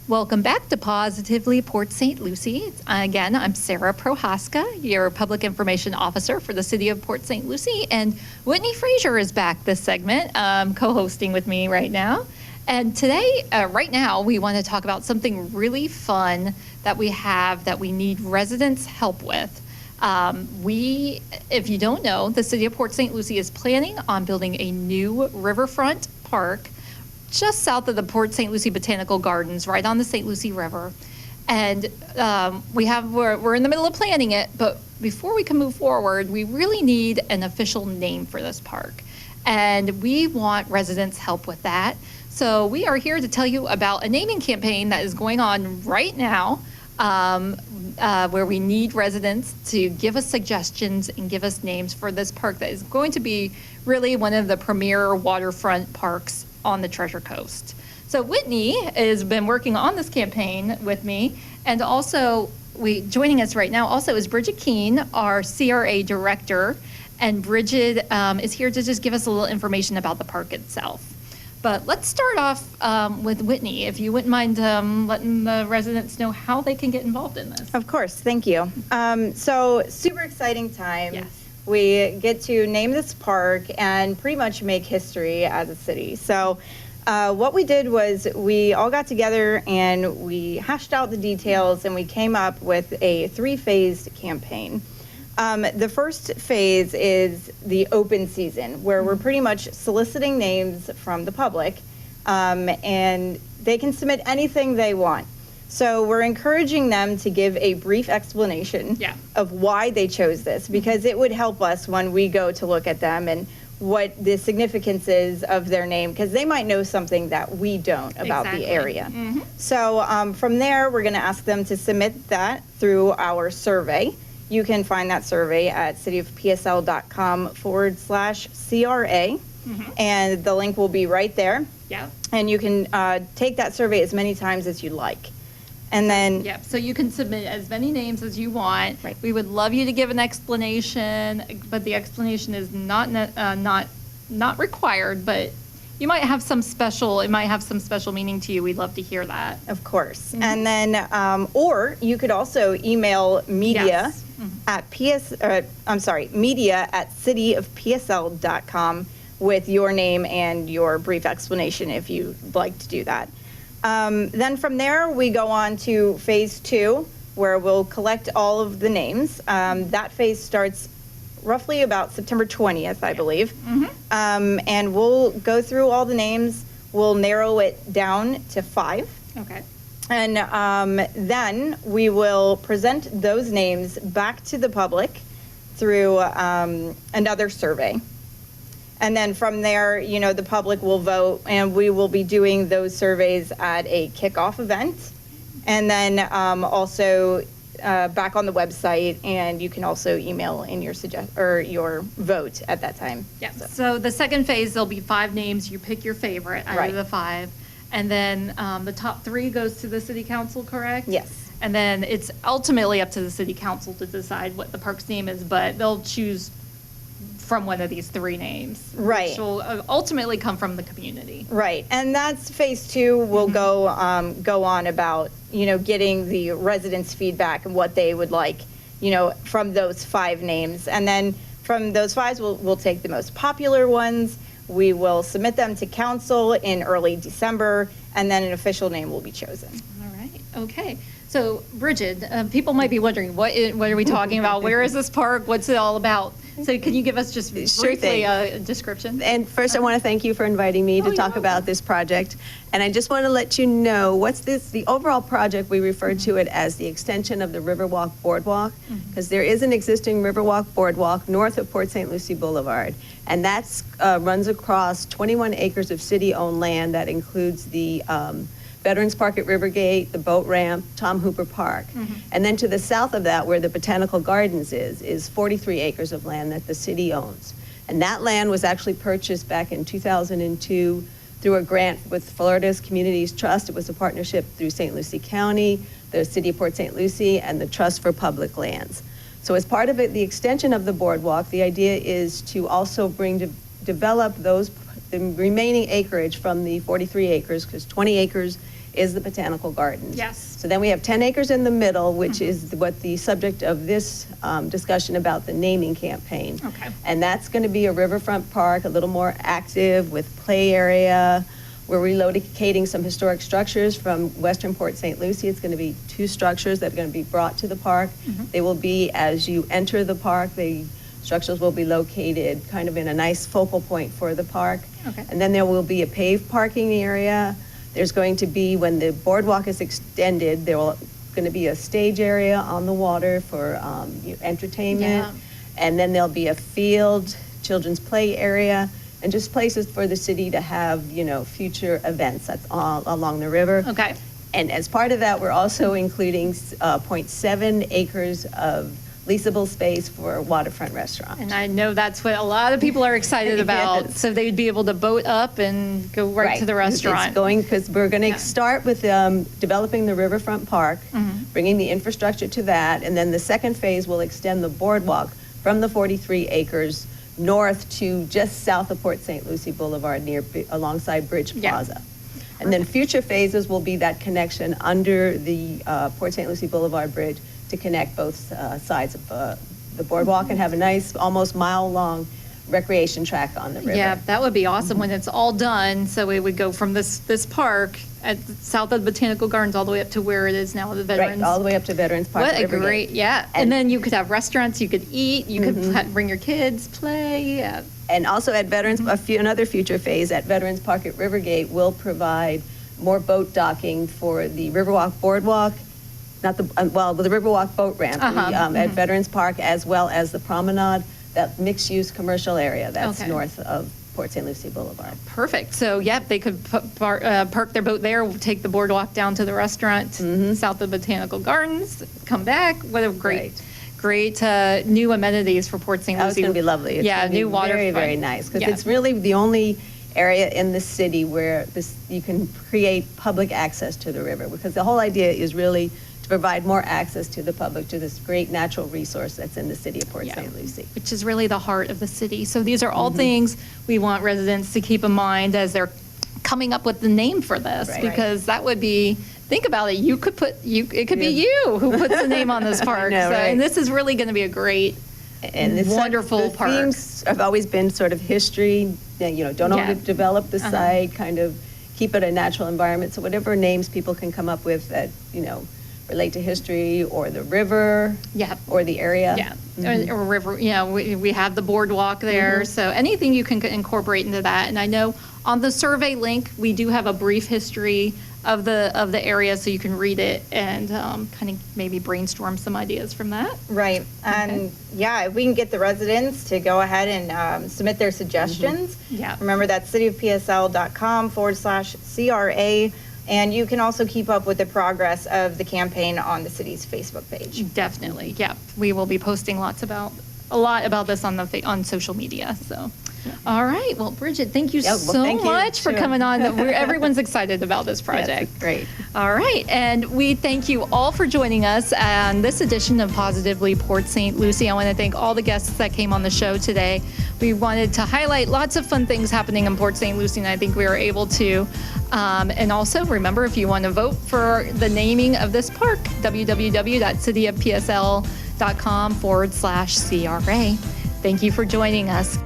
Welcome back to Positively Port St. Lucie. Again, I'm Sarah Prohaska, your Public Information Officer for the City of Port St. Lucie, and Whitney Frazier is back this segment, co-hosting with me right now. And today, right now, we want to talk about something really fun that we have that we need residents' help with. If you don't know, the City of Port St. Lucie is planning on building a new riverfront park just south of the Port St. Lucie Botanical Gardens, right on the St. Lucie River. And we're in the middle of planning it, but before we can move forward, we really need an official name for this park. And we want residents' help with that. So we are here to tell you about a naming campaign that is going on right now, where we need residents to give us suggestions and give us names for this park that is going to be really one of the premier waterfront parks on the Treasure Coast. So Whitney has been working on this campaign with me, and also joining us right now also is Bridget Keene, our CRA director, and Bridget is here to just give us a little information about the park itself. But let's start off with Whitney, if you wouldn't mind letting the residents know how they can get involved in this. Of course, thank you. So super exciting time. Yes. We get to name this park and pretty much make history as a city. So what we did was we all got together and we hashed out the details and we came up with a 3-phased campaign. The first phase is the open season, where we're pretty much soliciting names from the public, and they can submit anything they want. So we're encouraging them to give a brief explanation of why they chose this, because it would help us when we go to look at them and what the significance is of their name, because they might know something that we don't about the area. Mm-hmm. So from there, we're going to ask them to submit that through our survey. You can find that survey at cityofpsl.com/CRA, and the link will be right there. Yeah. And you can take that survey as many times as you like. And then so you can submit as many names as you want. Right. We would love you to give an explanation, but the explanation is not required, but you might have some special, it might have some special meaning to you. We'd love to hear that. Of course. And then, or you could also email media at media@cityofpsl.com with your name and your brief explanation if you'd like to do that. Then from there, we go on to phase 2, where we'll collect all of the names. That phase starts roughly about September 20th, I believe. And we'll go through all the names. We'll narrow it down to 5. Okay. And then we will present those names back to the public through another survey. And then from there, the public will vote, and we will be doing those surveys at a kickoff event. And then also back on the website, and you can also email in your your vote at that time. Yeah. So the second phase, there'll be 5 names. You pick your favorite out of the 5, and then the top 3 goes to the city council, correct? Yes. And then it's ultimately up to the city council to decide what the park's name is, but they'll choose from one of these 3 names, which will ultimately come from the community. Right, and that's phase 2. We'll go on about getting the residents' feedback and what they would like, from those 5 names, and then from those 5, we'll take the most popular ones. We will submit them to council in early December, and then an official name will be chosen. All right. Okay. So, Bridget, people might be wondering, what are we talking about? Where is this park? What's it all about? So can you give us just briefly a description? And first, I want to thank you for inviting me to talk about this project. And I just want to let you know the overall project. We refer to it as the extension of the Riverwalk Boardwalk, because there is an existing Riverwalk Boardwalk north of Port St. Lucie Boulevard. And that runs across 21 acres of city-owned land that includes the Veterans Park at Rivergate, the boat ramp, Tom Hooper Park. And then to the south of that, where the Botanical Gardens is 43 acres of land that the city owns. And that land was actually purchased back in 2002 through a grant with Florida's Communities Trust. It was a partnership through St. Lucie County, the City of Port St. Lucie, and the Trust for Public Lands. So as part of it, the extension of the boardwalk, the idea is to also develop the remaining acreage from the 43 acres, because 20 acres is the Botanical Gardens. Yes. So then we have 10 acres in the middle, which is what the subject of this discussion about the naming campaign. Okay. And that's going to be a riverfront park, a little more active with play area. We're relocating some historic structures from Western Port St. Lucie. It's going to be 2 structures that are going to be brought to the park. They will be, as you enter the park, the structures will be located kind of in a nice focal point for the park. Okay. And then there will be a paved parking area. There's going to be, when the boardwalk is extended, there will going to be a stage area on the water for entertainment. Yeah. And then there'll be a field, children's play area, and just places for the city to have, future events that's all along the river. Okay. And as part of that, we're also including 0.7 acres of leasable space for a waterfront restaurant. And I know that's what a lot of people are excited about. Yes. So they'd be able to boat up and go right to the restaurant. It's going, because we're going to Yeah. start with developing the riverfront park, bringing the infrastructure to that, and then the second phase will extend the boardwalk from the 43 acres north to just south of Port St. Lucie Boulevard alongside Bridge Yeah. Plaza. And then future phases will be that connection under the Port St. Lucie Boulevard Bridge to connect both sides of the boardwalk and have a nice, almost mile-long recreation track on the river. Yeah, that would be awesome when it's all done. So it would go from this park at south of the Botanical Gardens all the way up to where it is now, the Veterans. Right, all the way up to Veterans Park. What a Rivergate. great, yeah. And then you could have restaurants, you could eat, you could bring your kids, play, yeah. And also at Veterans, another future phase at Veterans Park at Rivergate will provide more boat docking for the Riverwalk Boardwalk, not the, the Riverwalk boat ramp at Veterans Park, as well as the promenade, that mixed-use commercial area that's Okay. north of Port St. Lucie Boulevard. Perfect. So, yep, they could park their boat there, take the boardwalk down to the restaurant south of Botanical Gardens, come back. What a great, great new amenities for Port St. Lucie. Oh, it's going to be lovely. It's yeah, gonna be new waterfront. very, very nice, because Yeah. it's really the only area in the city where you can create public access to the river, because the whole idea is really to provide more access to the public to this great natural resource that's in the city of Port Yeah. St. Lucie. Which is really the heart of the city. So these are all things we want residents to keep in mind as they're coming up with the name for this, Right. because that would be, think about it, it could be you who puts the name on this park. know, So, right? and this is really going to be a great, And the wonderful the park. themes have always been sort of history, don't Yeah. overdevelop the site, kind of keep it a natural environment. So whatever names people can come up with that, relate to history or the river Yeah. or the area. yeah, or river, we have the boardwalk there. So anything you can incorporate into that. And I know on the survey link, we do have a brief history of the area, so you can read it and kind of maybe brainstorm some ideas from that. Right. And yeah, if we can get the residents to go ahead and submit their suggestions. Yeah. Remember, that's cityofpsl.com/CRA. And you can also keep up with the progress of the campaign on the city's Facebook page. Definitely, yeah. We will be posting a lot about this on social media, so. All right, well, Bridget, thank you Yeah, well, so thank you. much for Sure. coming on. Everyone's excited about this project. Yes, great. All right, and we thank you all for joining us on this edition of Positively Port St. Lucie. I want to thank all the guests that came on the show today. We wanted to highlight lots of fun things happening in Port St. Lucie, and I think we were able to. And also, remember, if you want to vote for the naming of this park, www.cityofpsl.com/CRA. Thank you for joining us.